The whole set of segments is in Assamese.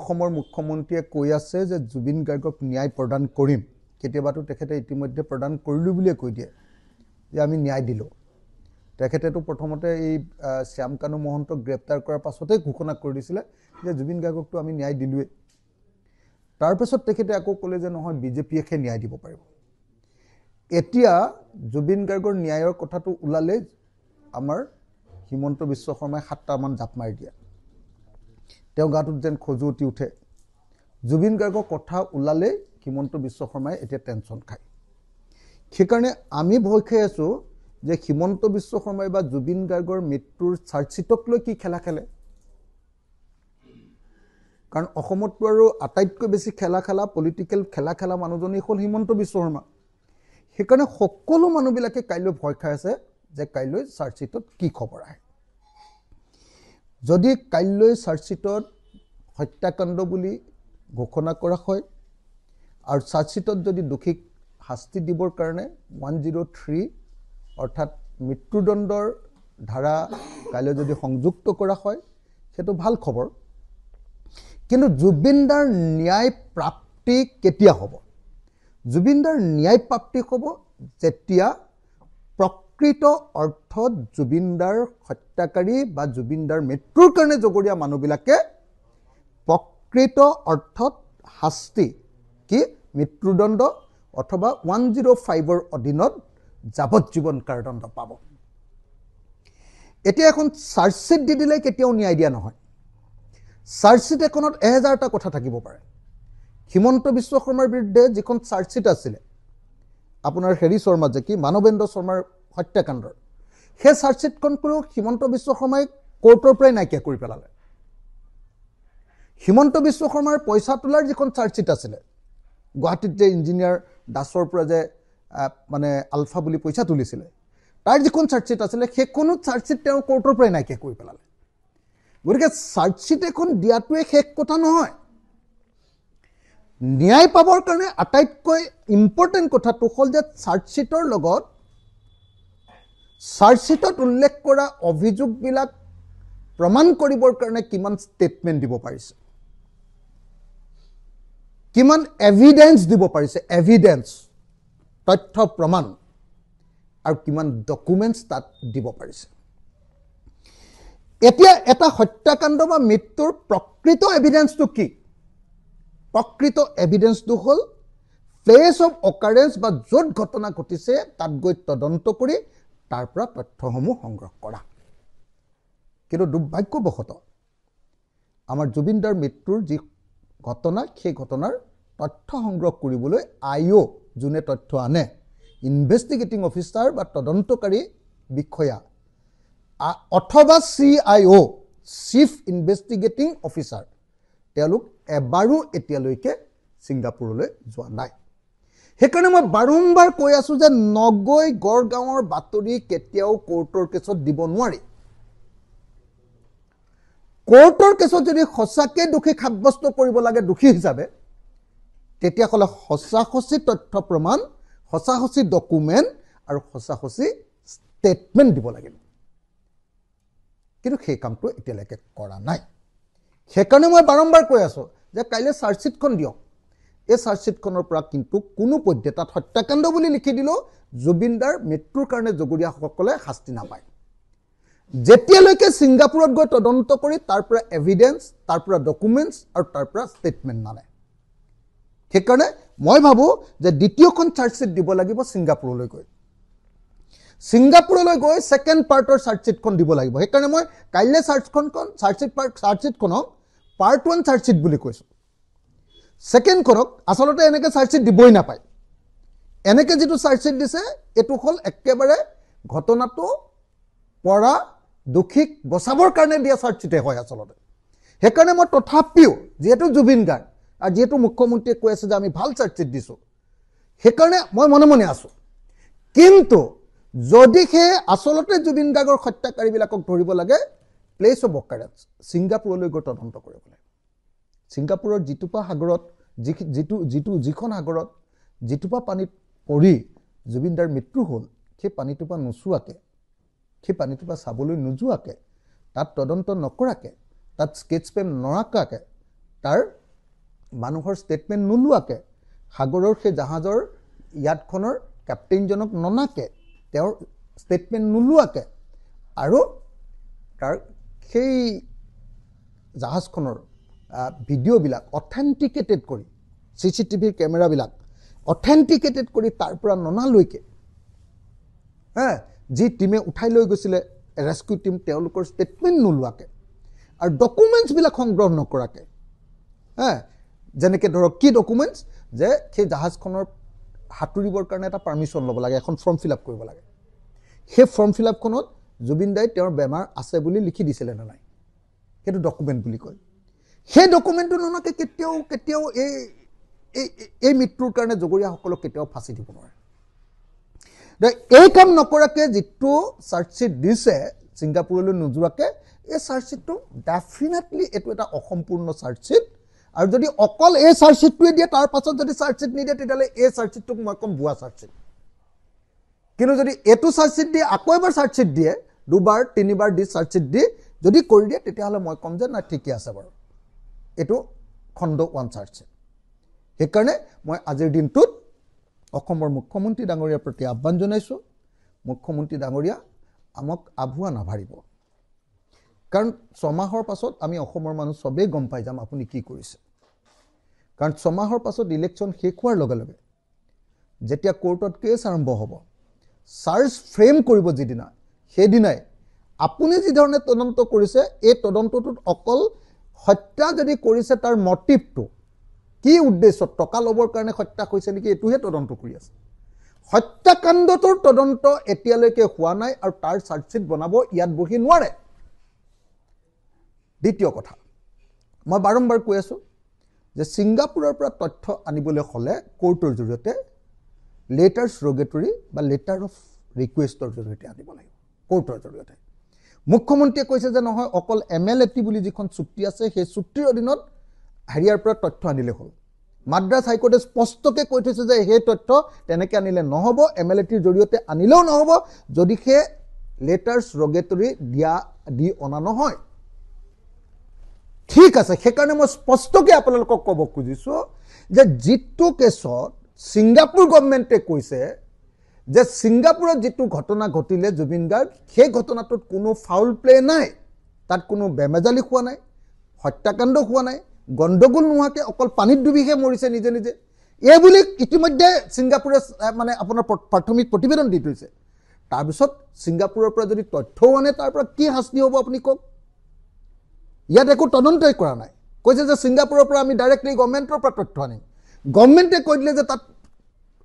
অসমৰ মুখ্যমন্ত্ৰীয়ে কৈ আছে যে জুবিন গাৰ্গক ন্যায় প্ৰদান কৰিম কেতিয়াবাটো তেখেতে ইতিমধ্যে প্ৰদান কৰিলো বুলিয়ে কৈ দিয়ে যে আমি ন্যায় দিলো তেখেতেটো প্ৰথমতে এই শ্যামকানু মহন্তক গ্ৰেপ্তাৰ কৰাৰ পাছতে ঘোষণা কৰি দিছিলে যে জুবিন গাৰ্গকটো আমি ন্যায় দিলোৱে তাৰ পাছত তেখেতে আকৌ ক'লে যে নহয় বিজেপিয়ে ন্যায় দিব পাৰিব এতিয়া জুবিন গাৰ্গৰ ন্যায়ৰ কথাটো ওলালে আমাৰ হিমন্ত বিশ্ব শৰ্মাই 7টা মান জাপ মাৰি দিয়া তেওঁ গাটোত যেন খজুতি উঠে জুবিন গাৰ্গৰ কথা ওলালে হিমন্ত বিশ্ব শৰ্মাই এতিয়া টেনচন খায় সেইকাৰণে আমি ভয় খাই আছো যে হিমন্ত বিশ্ব শৰ্মাই বা জুবিন গাৰ্গৰ মৃত্যুৰ চাৰ্জচিটক লৈ কি খেলা খেলে কাৰণ অসমতটো আৰু আটাইতকৈ বেছি খেলা পলিটিক্যাল খেলা মানুহজনী হ'ল হিমন্ত বিশ্ব শৰ্মা সেইকাৰণে সকলো মানুহবিলাকে কাইলৈ ভয় খাই আছে যে কাইলৈ চাৰ্জচিটত কি খবৰ আহে যদি কাইলৈ চাৰ্জচিটত হত্যাকাণ্ড বুলি ঘোষণা কৰা হয় আৰু চাৰ্জচিটত যদি দোষীক শাস্তি দিবৰ কাৰণে 103 অৰ্থাৎ মৃত্যুদণ্ডৰ ধাৰা কাইলৈ যদি সংযুক্ত কৰা হয় সেইটো ভাল খবৰ কিন্তু জুবিনদাৰ ন্যায় প্ৰাপ্তি কেতিয়া হ'ব জুবিনদাৰ ন্যায় প্ৰাপ্তি হ'ব যেতিয়া প্ৰকৃত অৰ্থত জুবিনদাৰ হত্যাকাৰী বা জুবিনদাৰ মৃত্যুৰ কাৰণে জগৰীয়া মানুহবিলাকে প্ৰকৃত অৰ্থত শাস্তি কি মৃত্যুদণ্ড অথবা 105ৰ অধীনত যাৱজ্জীৱন কাৰাদণ্ড পাব এতিয়া এখন চাৰ্জচিট দি দিলে কেতিয়াও ন্যায় দিয়া নহয় চাৰ্জচিট এখনত 1000টা কথা থাকিব পাৰে হিমন্ত বিশ্ব শৰ্মাৰ বিৰুদ্ধে যিখন চাৰ্জচিট আছিল আপোনাৰ হেৰি শৰ্মা যে কি মানৱেন্দ্ৰ শৰ্মাৰ হত্যাকাণ্ডৰ সেই চাৰ্জচিটখন কোনো হিমন্ত বিশ্ব শৰ্মাই কোৰ্টৰ পৰাই নাইকিয়া কৰি পেলালে হিমন্ত বিশ্ব শৰ্মাৰ পইচা তোলাৰ যিখন চাৰ্জচিট আছিল গুৱাহাটীত যে ইঞ্জিনিয়াৰ দাসৰ পৰা যে মানে আলফা বুলি পইচা তুলিছিল তাৰ যিখন চাৰ্জচিট আছিল সেইখনো চাৰ্জচিট তেওঁ কোৰ্টৰ পৰাই নাইকিয়া কৰি পেলালে গতিকে চাৰ্জচিট এখন দিয়াটোৱে শেষ কথা নহয় ন্যায় পাবৰ কাৰণে আটাইতকৈ ইম্পৰ্টেন্ট কথাটো হ'ল যে চাৰ্জচিটৰ লগত চাৰ্জচিটত উল্লেখ কৰা অভিযোগবিলাক প্ৰমাণ কৰিবৰ কাৰণে কিমান ষ্টেটমেন্ট দিব পাৰিছে কিমান এভিডেন্স দিব পাৰিছে এভিডেন্স তথ্য প্ৰমাণ আৰু কিমান ডকুমেন্টছ তাত দিব পাৰিছে এতিয়া এটা হত্যাকাণ্ড বা মৃত্যুৰ প্ৰকৃত এভিডেন্সটো কি প্ৰকৃত এভিডেন্সটো হ'ল প্লেস অফ অকাৰেন্স বা য'ত ঘটনা ঘটিছে তাত গৈ তদন্ত কৰি তাৰ পৰা তথ্যসমূহ সংগ্ৰহ কৰা কিন্তু দুৰ্ভাগ্যবশতঃ আমাৰ জুবিনদাৰ মৃত্যুৰ যি ঘটনা সেই ঘটনাৰ তথ্য সংগ্ৰহ কৰিবলৈ আইও যোনে তথ্য আনে ইনভেষ্টিগেটিং অফিচাৰ বা তদন্তকাৰী বিষয়া অথবা CIO চিফ ইনভেষ্টিগেটিং অফিচাৰ তেওঁলোক এবাৰো এতিয়ালৈকে ছিংগাপুৰলৈ যোৱা নাই সেইকাৰণে মই বাৰম্বাৰ কৈ আছো যে নগৈ গড়গাঁৱৰ বাতৰি কেতিয়াও কোৰ্টৰ কেছত দিব নোৱাৰি কোৰ্টৰ কেছত যদি সঁচাকে দোষী সাব্যস্ত কৰিব লাগে দোষী হিচাপে তেতিয়া হলে সঁচাসঁচি তথ্য প্ৰমাণ সঁচাসঁচি ডকুমেন্ট আৰু সঁচাসঁচি ষ্টেটমেন্ট দিব লাগিব কিন্তু সেই কামটো এতিয়ালৈকে কৰা নাই সেইকাৰণে মই বাৰম্বাৰ কৈ আছো যে কাইলৈ চাৰ্জচিটখন দিয়ক এই চাৰ্জচিটখনৰ পৰা কিন্তু কোনো পধ্যে তাত হত্যাকাণ্ড বুলি লিখি দিলো জুবিনদাৰ মৃত্যুৰ কাৰণে জগৰীয়াসকলে শাস্তি নাপায় যেতিয়ালৈকে ছিংগাপুৰত গৈ তদন্ত কৰি তাৰ পৰা এভিডেন্স তাৰ পৰা ডকুমেন্টছ আৰু তাৰ পৰা ষ্টেটমেন্ট নানে সেইকাৰণে মই ভাবো যে দ্বিতীয়খন চাৰ্জচিট দিব লাগিব ছিংগাপুৰলৈ গৈ সেকেন্ড পাৰ্টৰ চাৰ্জচিটখন দিব লাগিব সেইকাৰণে মই কাইলৈ চাৰ্জচিটখনক পাৰ্ট 1 চাৰ্জচিট বুলি কৈছো সেকেন্ড খনক আসলতে এনেকে চাৰ্জচিট দিবই নাপায় এনেকে যেটো চাৰ্জচিট দিছে এটো হল একেবাৰে ঘটনাটো পৰা দুখিক বচাবৰ কাৰণে দিয়া চাৰ্জচিটে হয় আসলতে সেইকাৰণে মই তথাপিও যেটো জুবিন গাৰ্গ আৰু যেটো মুখ্যমন্ত্ৰীয়ে কৈ আছে যে আমি ভাল চাৰ্জচিট দিছো সেইকাৰণে মই মনে মনে আছো কিন্তু যদি হে আসলতে জুবিন গাৰ্গৰ হত্যাকাৰীবিলাকক ধৰিব লাগে প্লেস অফ অকাৰেন্স ছিংগাপুৰলৈ গৈ তদন্ত কৰিব লাগে ছিংগাপুৰৰ জিটুপা সাগৰত যিখন সাগৰত জিটুপা পানীত পৰি জুবিনদাৰ মৃত্যু হ'ল সেই পানীটোপা নুচুৱাকে সেই পানীটোপা চাবলৈ নোযোৱাকে তাত তদন্ত নকৰাকে তাত স্কেচ পেন নৰাকাকে তাৰ মানুহৰ ষ্টেটমেণ্ট নোলোৱাকৈ সাগৰৰ সেই জাহাজৰ ইয়াতখনৰ কেপ্টেইনজনক ননাকে তেওঁৰ ষ্টেটমেণ্ট নোলোৱাকৈ আৰু তাৰ সেই জাহাজখনৰ ভিডিঅ'বিলাক অথেণ্টিকেটেড কৰি CCTVৰ কেমেৰাবিলাক অথেণ্টিকেটেড কৰি তাৰ পৰা ননালৈকে যি টিমে উঠাই লৈ গৈছিলে ৰেস্কিউ টিম তেওঁলোকৰ ষ্টেটমেণ্ট নোলোৱাকৈ আৰু ডকুমেণ্টছবিলাক সংগ্ৰহ নকৰাকৈ যেনেকৈ ধৰক কি ডকুমেণ্টছ যে সেই জাহাজখনৰ সাঁতুৰিবৰ কাৰণে এটা পাৰ্মিশ্যন ল'ব লাগে এখন ফৰ্ম ফিল আপ কৰিব লাগে সেই ফৰ্ম ফিল আপখনত জুবিন দাই তেওঁৰ বেমাৰ আছে বুলি লিখি দিছিলে নে নাই সেইটো ডকুমেণ্ট বুলি কয় সেই ডকুমেণ্টটো ননাকৈ কেতিয়াও এই মৃত্যুৰ কাৰণে জগৰীয়াসকলক কেতিয়াও ফাঁচি দিব নোৱাৰে এই কাম নকৰাকৈ যিটো চাৰ্জশ্বিট দিছে ছিংগাপুৰলৈ নোযোৱাকৈ এই চাৰ্জশ্বিটটো ডেফিনেটলি এইটো এটা অসম্পূৰ্ণ চাৰ্জশ্বিট আৰু যদি অকল এই চাৰ্জশ্বিটটোৱে দিয়ে তাৰ পাছত যদি চাৰ্জশ্বিট নিদিয়ে তেতিয়াহ'লে এই চাৰ্জশ্বিটটোক মই ক'ম ভুৱা চাৰ্জশ্বিট কিন্তু যদি এইটো চাৰ্জশ্বিট দিয়ে আকৌ এবাৰ চাৰ্জশ্বিট দিয়ে দুবাৰ তিনিবাৰ দি চাৰ্জশ্বিট দি যদি কৰি দিয়ে তেতিয়াহ'লে মই ক'ম যে নাই ঠিকে আছে বাৰু এইটো খণ্ড 1 চাৰ্জশ্বিট সেইকাৰণে মই আজিৰ দিনটোত অসমৰ মুখ্যমন্ত্ৰী ডাঙৰীয়াৰ প্ৰতি আহ্বান জনাইছোঁ মুখ্যমন্ত্ৰী ডাঙৰীয়া আমাক আভুৱা নাভাৰিব কাৰণ 6 মাহৰ পাছত আমি অসমৰ মানুহ সবেই গম পাই যাম আপুনি কি কৰিছে কাৰণ 6 মাহৰ পাছত ইলেকশ্যন শেষ হোৱাৰ লগে লগে যেতিয়া কোৰ্টত কেছ আৰম্ভ হ'ব চাৰ্জ ফ্ৰেম কৰিব যিদিনা সেইদিনাই আপুনি যি ধৰণে তদন্ত কৰিছে এই তদন্তটোত অকল হত্যা যদি কৰিছে তাৰ মটিভটো কি উদ্দেশ্য টকা ল'বৰ কাৰণে হত্যা কৰিছে নেকি এইটোহে তদন্ত কৰি আছে হত্যাকাণ্ডটোৰ তদন্ত এতিয়ালৈকে হোৱা নাই আৰু তাৰ চাৰ্জশ্বিট বনাব ইয়াত বহি নোৱাৰে দ্বিতীয় কথা মই বাৰম্বাৰ কৈ আছোঁ যে ছিংগাপুৰৰ পৰা তথ্য আনিবলৈ হ'লে কোৰ্টৰ জৰিয়তে লেটাৰ্ছ ৰগেটৰী বা লেটাৰ অফ ৰিকুৱেষ্টৰ জৰিয়তে আনিব লাগিব কোৰ্টৰ জৰিয়তে মুখ্যমন্ত্ৰীয়ে কৈছে যে নহয় অকল MLAT বুলি যিখন চুক্তি আছে সেই চুক্তিৰ অধীনত হেৰিয়াৰ পৰা তথ্য আনিলে হ'ল মাদ্ৰাছ হাইকোৰ্টে স্পষ্টকৈ কৈ থৈছে যে সেই তথ্য তেনেকৈ আনিলে নহ'ব MLATৰ জৰিয়তে আনিলেও নহ'ব যদি সেই লেটাৰ্ছ ৰগেটৰী দি অনা নহয় ঠিক আছে সেইকাৰণে মই স্পষ্টকৈ আপোনালোকক ক'ব খুজিছোঁ যে যিটো কেছত ছিংগাপুৰ গভৰ্ণমেণ্টে কৈছে যে ছিংগাপুৰত যিটো ঘটনা ঘটিলে জুবিন গাৰ্গ সেই ঘটনাটোত কোনো ফাউল প্লে নাই তাত কোনো বেমেজালি হোৱা নাই হত্যাকাণ্ড হোৱা নাই গণ্ডগোল নোহোৱাকৈ অকল পানীত ডুবিহে মৰিছে নিজে নিজে এই বুলি ইতিমধ্যে ছিংগাপুৰে মানে আপোনাৰ প্ৰাথমিক প্ৰতিবেদন দি থৈছে তাৰপিছত ছিংগাপুৰৰ পৰা যদি তথ্যও আনে তাৰ পৰা কি শাস্তি হ'ব আপুনি কওক ইয়াত একো তদন্তই কৰা নাই কৈছে যে ছিংগাপুৰৰ পৰা আমি ডাইৰেক্টলি গভৰ্ণমেণ্টৰ পৰা তথ্য আনিম গভৰ্ণমেণ্টে কৈ দিলে যে তাত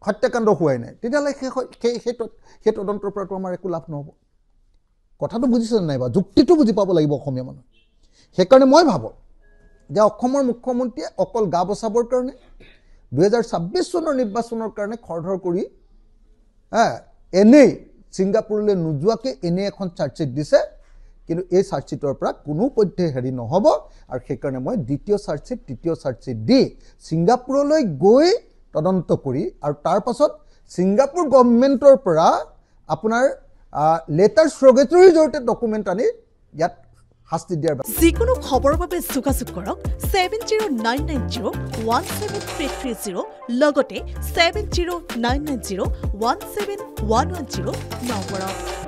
হত্যাকাণ্ড হোৱাই নাই তেতিয়াহ'লে সেই তদন্তৰ পৰাতো আমাৰ একো লাভ নহ'ব কথাটো বুজিছে নাই বা যুক্তিটো বুজি পাব লাগিব অসমীয়া মানুহ সেইকাৰণে মই ভাবোঁ যে অসমৰ মুখ্যমন্ত্ৰীয়ে অকল গা বচাবৰ কাৰণে 2026 চনৰ নিৰ্বাচনৰ কাৰণে খৰধৰ কৰি এনেই ছিংগাপুৰলৈ নোযোৱাকৈ এনেই এখন চাৰ্জশ্বিট দিছে কিন্তু এই চাৰ্জশ্বিটৰ পৰা কোনো পধ্যে হেৰি নহ'ব আৰু সেইকাৰণে মই দ্বিতীয় চাৰ্জশ্বিট তৃতীয় চাৰ্জশ্বিট দি ছিংগাপুৰলৈ গৈ তদন্ত কৰি আৰু তাৰ পাছত ছিংগাপুৰ গভৰ্ণমেণ্টৰ পৰা আপোনাৰ লেটাৰ্ছ ৰগেটৰীৰ জৰিয়তে ডকুমেণ্ট আনি ইয়াত শাস্তি দিয়াৰ যিকোনো খবৰৰ বাবে যোগাযোগ কৰক 7099017330 লগতে 7099017110 নম্বৰত